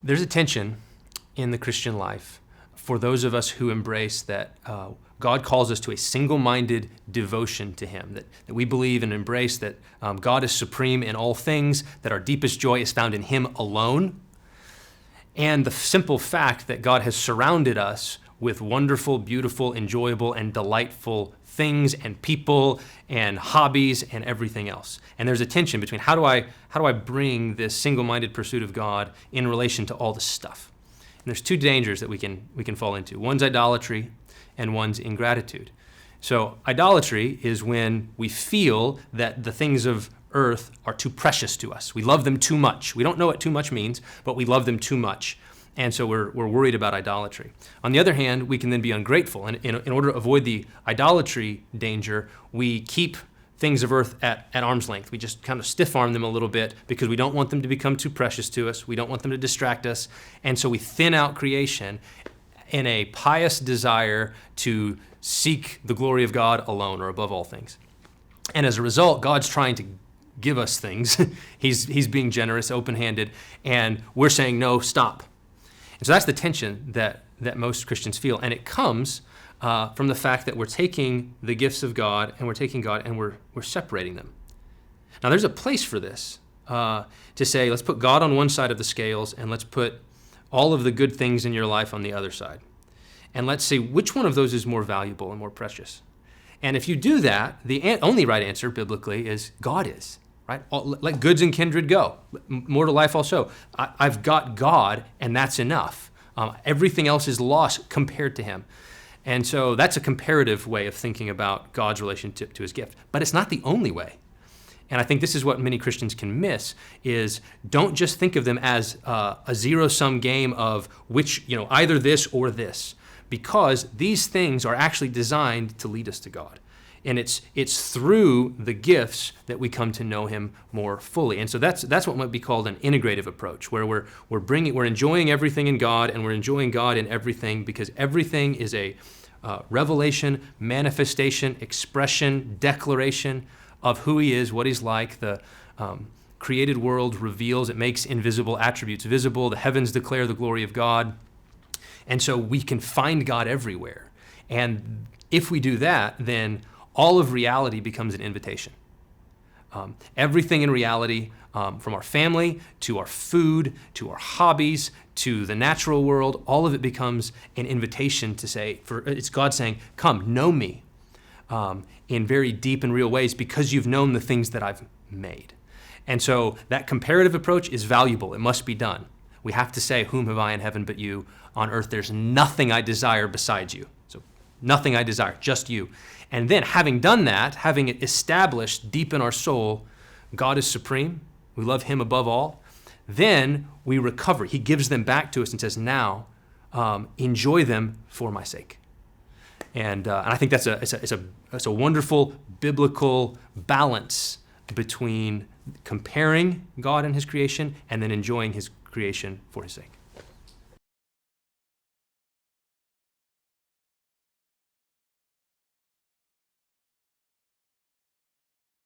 There's a tension in the Christian life for those of us who embrace that God calls us to a single-minded devotion to him, that we believe and embrace that God is supreme in all things, that our deepest joy is found in him alone, and the simple fact that God has surrounded us with wonderful, beautiful, enjoyable, and delightful things and people and hobbies and everything else. And there's a tension between how do I bring this single-minded pursuit of God in relation to all this stuff? And there's two dangers that we can fall into. One's idolatry and one's ingratitude. So idolatry is when we feel that the things of earth are too precious to us. We love them too much. We don't know what too much means, but we love them too much. And so we're worried about idolatry. On the other hand, we can then be ungrateful. And in order to avoid the idolatry danger, we keep things of earth at arm's length. We just kind of stiff-arm them a little bit because we don't want them to become too precious to us. We don't want them to distract us. And so we thin out creation in a pious desire to seek the glory of God alone or above all things. And as a result, God's trying to give us things. He's being generous, open-handed, and we're saying, no, stop. And so that's the tension that most Christians feel. And it comes from the fact that we're taking the gifts of God and we're separating them. Now, there's a place for this, to say, let's put God on one side of the scales and let's put all of the good things in your life on the other side. And let's see which one of those is more valuable and more precious. And if you do that, the only right answer biblically is God is, right? Let goods and kindred go. More to life also. I've got God, and that's enough. Everything else is lost compared to him. And so that's a comparative way of thinking about God's relationship to his gift. But it's not the only way. And I think this is what many Christians can miss, is don't just think of them as a zero-sum game of which, either this or this, because these things are actually designed to lead us to God. And it's through the gifts that we come to know him more fully. And so that's what might be called an integrative approach, where we're enjoying everything in God and we're enjoying God in everything, because everything is a revelation, manifestation, expression, declaration of who he is, what he's like. The created world reveals, it makes invisible attributes visible. The heavens declare the glory of God. And so we can find God everywhere. And if we do that, then all of reality becomes an invitation. Everything in reality, from our family to our food to our hobbies to the natural world, all of it becomes an invitation to say, it's God saying, come, know me in very deep and real ways because you've known the things that I've made. And so that comparative approach is valuable. It must be done. We have to say, whom have I in heaven but you? On earth, there's nothing I desire besides you. So nothing I desire, just you. And then having done that, having it established deep in our soul, God is supreme. We love him above all. Then we recover. He gives them back to us and says, now enjoy them for my sake. And I think that's a wonderful biblical balance between comparing God and his creation and then enjoying his creation for his sake.